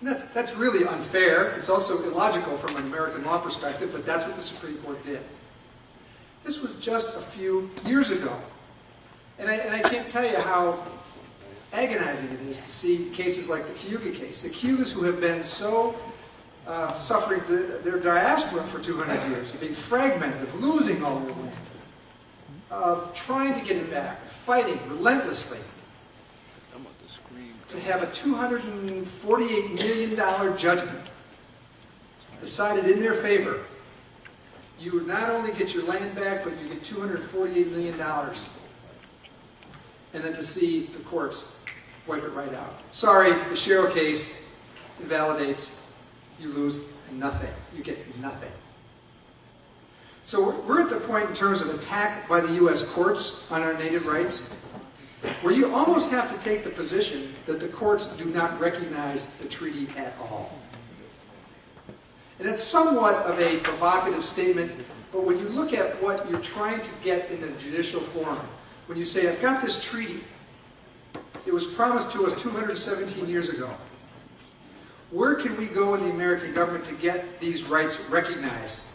And that's really unfair. It's also illogical from an American law perspective, but that's what the Supreme Court did. This was just a few years ago. And I can't tell you how agonizing it is to see cases like the Cayuga case. The Cayugas who have been so suffering their diaspora for 200 years, of being fragmented, of losing all their land, of trying to get it back, fighting relentlessly, to have a $248 million judgment decided in their favor. You would not only get your land back, but you get $248 million. And then to see the courts wipe it right out. Sorry, the Sherrill case invalidates. You lose nothing. You get nothing. So we're at the point in terms of attack by the U.S. courts on our native rights where you almost have to take the position that the courts do not recognize the treaty at all. And it's somewhat of a provocative statement, but when you look at what you're trying to get in the judicial forum, when you say, I've got this treaty, it was promised to us 217 years ago. Where can we go in the American government to get these rights recognized?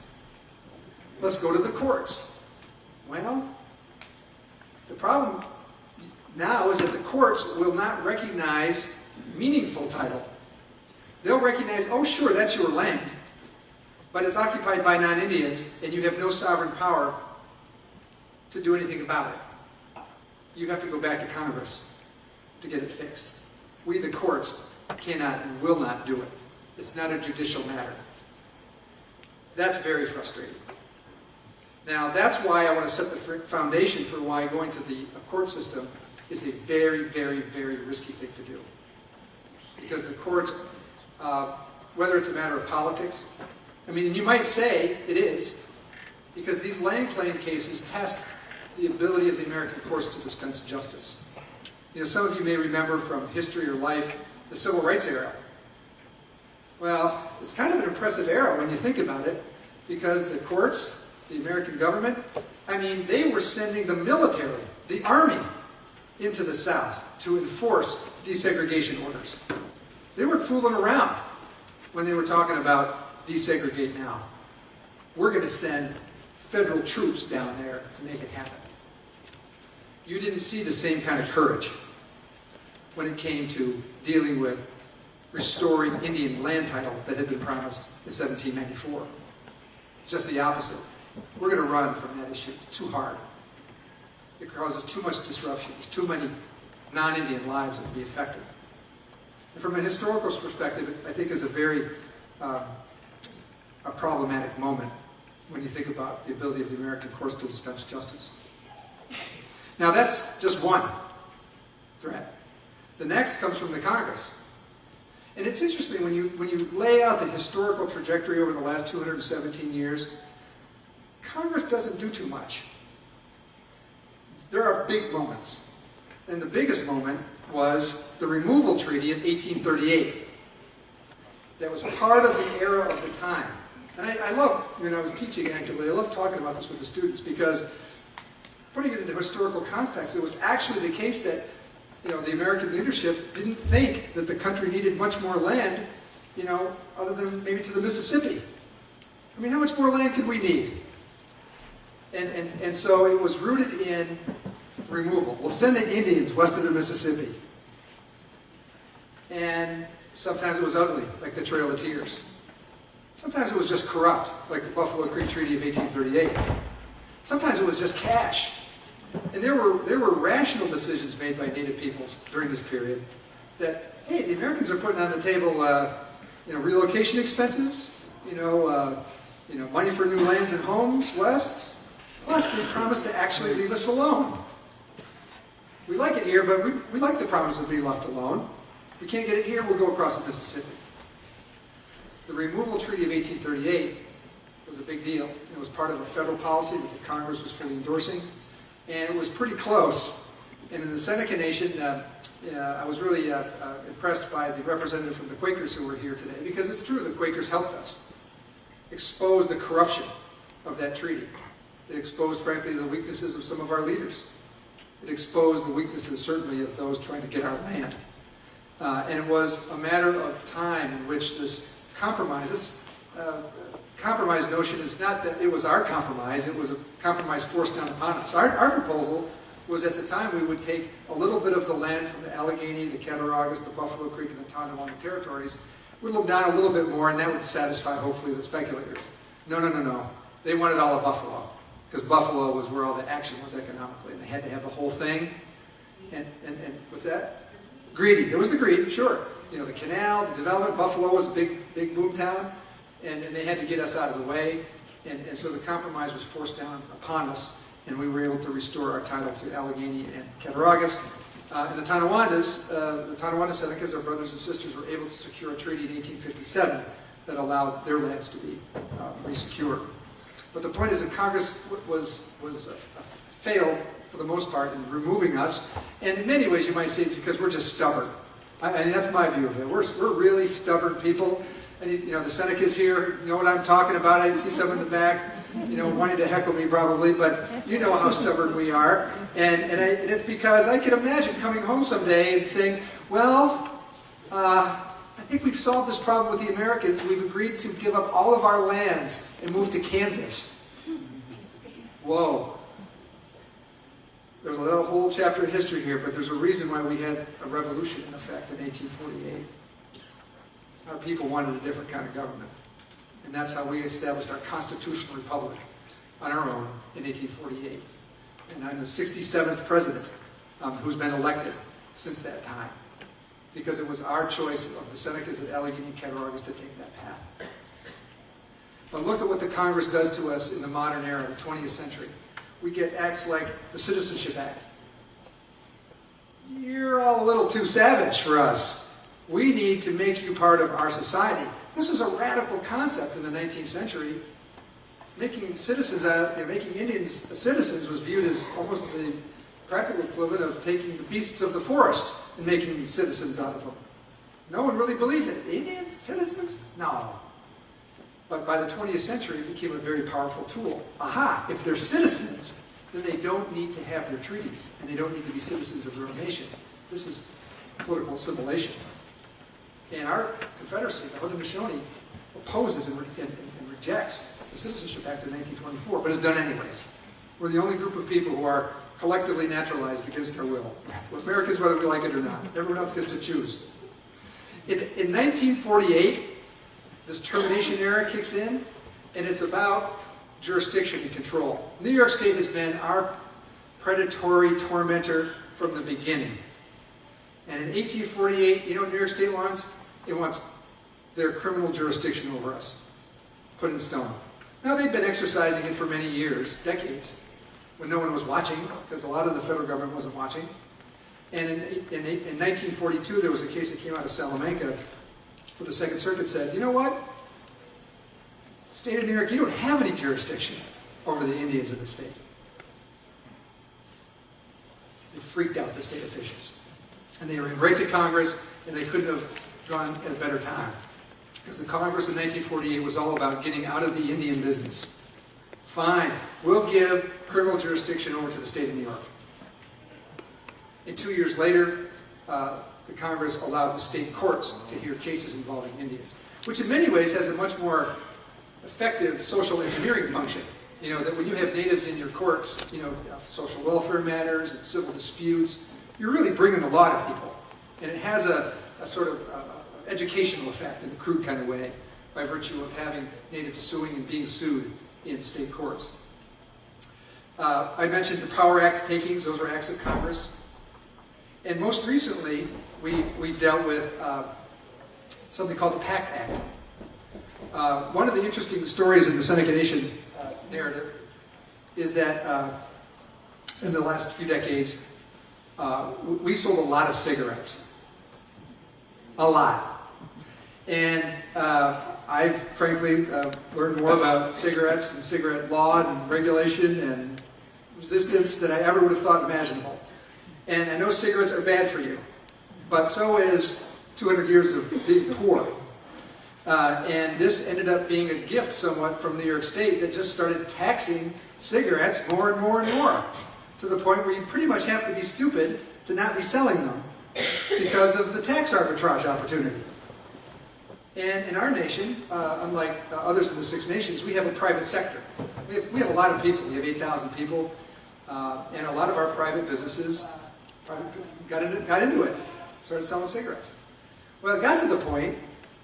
Let's go to the courts. Well, the problem now is that the courts will not recognize meaningful title. They'll recognize, oh sure, that's your land, but it's occupied by non-Indians and you have no sovereign power to do anything about it. You have to go back to Congress to get it fixed. We, the courts, cannot and will not do it. It's not a judicial matter. That's very frustrating. Now, that's why I want to set the foundation for why going to the court system is a very, very, very risky thing to do. Because the courts, whether it's a matter of politics, I mean, you might say it is, because these land claim cases test the ability of the American courts to dispense justice. You know, some of you may remember from history or life the Civil Rights era. Well, it's kind of an impressive era when you think about it, because the courts, the American government, I mean, they were sending the military, the army, into the South to enforce desegregation orders. They weren't fooling around when they were talking about desegregate now. We're going to send federal troops down there to make it happen. You didn't see the same kind of courage when it came to dealing with restoring Indian land title that had been promised in 1794. Just the opposite. We're going to run from that issue. It's too hard. It causes too much disruption. There's too many non-Indian lives that would be affected. And from a historical perspective, I think is a very a problematic moment when you think about the ability of the American courts to dispense justice. Now that's just one threat. The next comes from the Congress. And it's interesting when you lay out the historical trajectory over the last 217 years, Congress doesn't do too much. There are big moments. And the biggest moment was the removal treaty in 1838. That was part of the era of the time. And I love, when I was teaching actively, I love talking about this with the students because putting it into historical context, it was actually the case that the American leadership didn't think that the country needed much more land, other than maybe to the Mississippi. I mean, how much more land could we need? And so it was rooted in removal. We'll send the Indians west of the Mississippi. And sometimes it was ugly, like the Trail of Tears. Sometimes it was just corrupt, like the Buffalo Creek Treaty of 1838. Sometimes it was just cash. And there were rational decisions made by Native peoples during this period that, hey, the Americans are putting on the table, relocation expenses, money for new lands and homes west, plus they promised to actually leave us alone. We like it here, but we like the promise of being left alone. If we can't get it here, we'll go across the Mississippi. The Removal Treaty of 1838 was a big deal. It was part of a federal policy that the Congress was fully endorsing. And it was pretty close. And in the Seneca Nation, I was really impressed by the representative from the Quakers who were here today, because it's true, the Quakers helped us expose the corruption of that treaty. It exposed, frankly, the weaknesses of some of our leaders. It exposed the weaknesses, certainly, of those trying to get our land. And it was a matter of time in which this compromise notion is not that it was our compromise, it was a compromise forced down upon us. Our proposal was at the time we would take a little bit of the land from the Allegheny, the Cattaraugus, the Buffalo Creek, and the Tonawanda territories, whittle them down a little bit more, and that would satisfy, hopefully, the speculators. No, no, no, no. They wanted all of Buffalo, because Buffalo was where all the action was economically, and they had to have the whole thing. And what's that? Greedy. There was the greed, sure. You know, the canal, the development. Buffalo was a big boom town, and they had to get us out of the way. And so the compromise was forced down upon us, and we were able to restore our title to Allegheny and Cattaraugus. And the Tonawanda Senecas, our brothers and sisters, were able to secure a treaty in 1857 that allowed their lands to be resecured. But the point is that Congress failed, for the most part, in removing us. And in many ways, you might say it's because we're just stubborn. I mean, that's my view of it. We're really stubborn people. And you know, the Senecas here know what I'm talking about. I see some in the back, you know, wanting to heckle me probably, but you know how stubborn we are. And it's because I can imagine coming home someday and saying, well, I think we've solved this problem with the Americans. We've agreed to give up all of our lands and move to Kansas. Whoa. There's a whole chapter of history here, but there's a reason why we had a revolution in effect in 1848. Our people wanted a different kind of government. And that's how we established our constitutional republic on our own in 1848. And I'm the 67th president who's been elected since that time. Because it was our choice of the Senecas at Allegheny and Cattaraugus to take that path. But look at what the Congress does to us in the modern era, the 20th century. We get acts like the Citizenship Act. You're all a little too savage for us. We need to make you part of our society. This is a radical concept in the 19th century. Making Indians citizens was viewed as almost the practical equivalent of taking the beasts of the forest and making citizens out of them. No one really believed it. Indians? Citizens? No. But by the 20th century, it became a very powerful tool. Aha! If they're citizens, then they don't need to have their treaties, and they don't need to be citizens of their own nation. This is political assimilation. And our Confederacy, the Haudenosaunee, opposes and rejects the Citizenship Act in 1924, but it's done anyways. We're the only group of people who are collectively naturalized against our will. We're Americans whether we like it or not. Everyone else gets to choose. In 1948, this termination era kicks in, and it's about jurisdiction and control. New York State has been our predatory tormentor from the beginning. And in 1848, you know what New York State wants? It wants their criminal jurisdiction over us, put in stone. Now, they've been exercising it for many years, decades, when no one was watching, because a lot of the federal government wasn't watching. And in 1942, there was a case that came out of Salamanca, where the Second Circuit said, you know what? The state of New York, you don't have any jurisdiction over the Indians of the state. It freaked out the state officials. And they ran right to Congress, and they couldn't have gone at a better time. Because the Congress in 1948 was all about getting out of the Indian business. Fine, we'll give criminal jurisdiction over to the state of New York. And 2 years later, the Congress allowed the state courts to hear cases involving Indians, which in many ways has a much more effective social engineering function. You know, that when you have natives in your courts, you know, social welfare matters and civil disputes, you're really bringing the law to people. And it has a sort of educational effect in a crude kind of way by virtue of having natives suing and being sued in state courts. I mentioned the Power Act takings. Those are acts of Congress. And most recently, we've dealt with something called the PACT Act. One of the interesting stories in the Seneca Nation narrative is that in the last few decades, we sold a lot of cigarettes. A lot. And I've frankly learned more about cigarettes and cigarette law and regulation and resistance than I ever would have thought imaginable. And I know cigarettes are bad for you, but so is 200 years of being poor. And this ended up being a gift somewhat from New York State that just started taxing cigarettes more and more and more, to the point where you pretty much have to be stupid to not be selling them because of the tax arbitrage opportunity. And in our nation, unlike others in the Six Nations, we have a private sector. We have a lot of people. We have 8,000 people, and a lot of our private businesses got into it, started selling cigarettes. Well, it got to the point,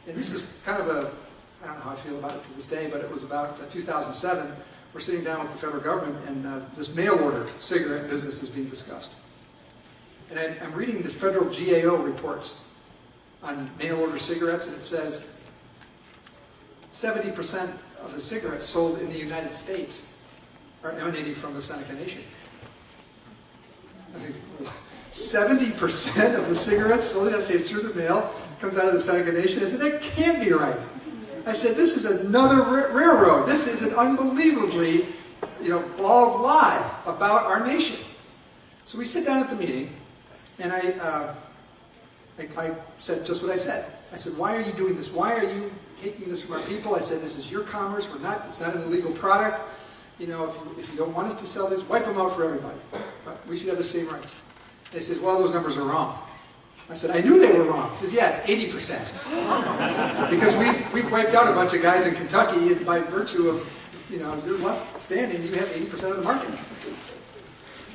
and this is kind of I don't know how I feel about it to this day, but it was about 2007. We're sitting down with the federal government, and this mail-order cigarette business is being discussed. And I'm reading the federal GAO reports on mail-order cigarettes, and it says 70% of the cigarettes sold in the United States are emanating from the Seneca Nation. I think 70% of the cigarettes sold in the United States through the mail comes out of the Seneca Nation. I said, that can't be right. I said, this is another railroad. This is an unbelievably, bald lie about our nation. So we sit down at the meeting, and I said just what I said. I said, why are you doing this? Why are you taking this from our people? I said, this is your commerce. It's not an illegal product. If you don't want us to sell this, wipe them out for everybody. But we should have the same rights. They says, well, those numbers are wrong. I said, I knew they were wrong. He says, yeah, it's 80%. Because we've wiped out a bunch of guys in Kentucky, and by virtue of, you're left standing, you have 80% of the market. And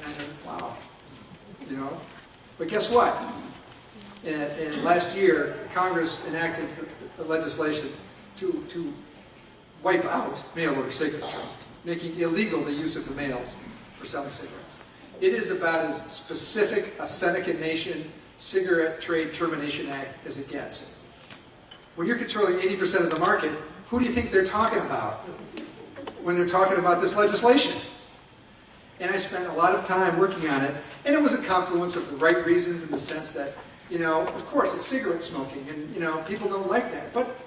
I said, wow. But guess what? And last year, Congress enacted the legislation to wipe out mail-order cigarettes, making illegal the use of the mails for selling cigarettes. It is about as specific a Seneca Nation Cigarette Trade Termination Act as it gets. When you're controlling 80% of the market, who do you think they're talking about when they're talking about this legislation? And I spent a lot of time working on it, and it was a confluence of the right reasons in the sense that, of course, it's cigarette smoking, and, people don't like that. But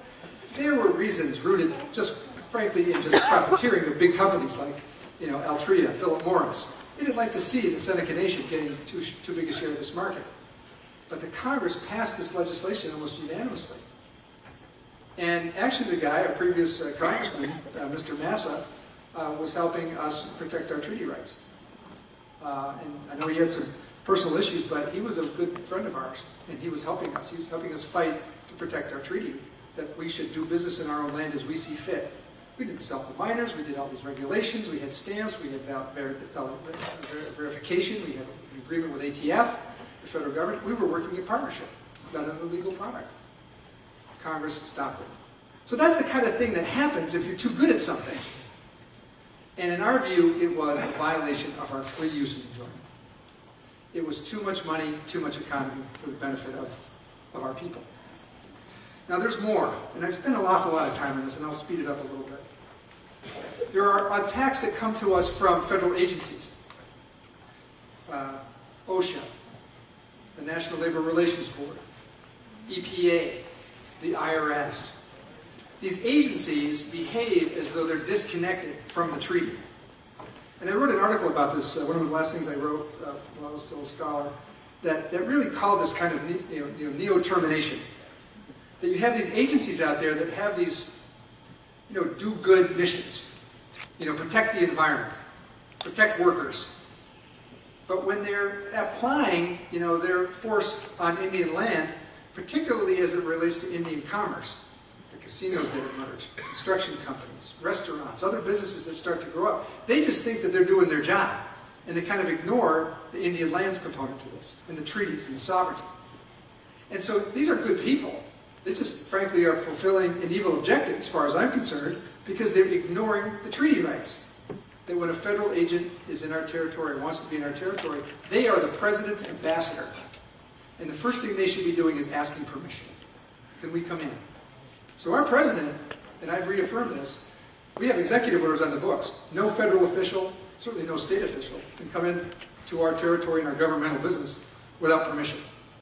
there were reasons rooted just, frankly, in just profiteering of big companies like, Altria, Philip Morris. They didn't like to see the Seneca Nation getting too big a share of this market. But the Congress passed this legislation almost unanimously. And actually the guy, our previous congressman, Mr. Massa, was helping us protect our treaty rights. And I know he had some personal issues, but he was a good friend of ours, and he was helping us. He was helping us fight to protect our treaty, that we should do business in our own land as we see fit. We didn't sell to minors, we did all these regulations, we had stamps, we had verification, we had an agreement with ATF, the federal government. We were working in partnership. It's not an illegal product. Congress stopped it. So that's the kind of thing that happens if you're too good at something. And in our view, it was a violation of our free use and enjoyment. It was too much money, too much economy for the benefit of our people. Now there's more, and I've spent an awful lot of time on this, and I'll speed it up a little bit. There are attacks that come to us from federal agencies. OSHA, the National Labor Relations Board, EPA, the IRS. These agencies behave as though they're disconnected from the treaty. And I wrote an article about this, one of the last things I wrote while I was still a scholar, that really called this kind of neo-termination. That you have these agencies out there that have these, do-good missions. Protect the environment, protect workers. But when they're applying, their force on Indian land, particularly as it relates to Indian commerce, the casinos that emerge, construction companies, restaurants, other businesses that start to grow up, they just think that they're doing their job. And they kind of ignore the Indian lands component to this, and the treaties and the sovereignty. And so these are good people. They just, frankly, are fulfilling an evil objective, as far as I'm concerned, because they're ignoring the treaty rights. That when a federal agent is in our territory or wants to be in our territory, they are the president's ambassador. And the first thing they should be doing is asking permission. Can we come in? So our president, and I've reaffirmed this, we have executive orders on the books. No federal official, certainly no state official, can come in to our territory and our governmental business without permission.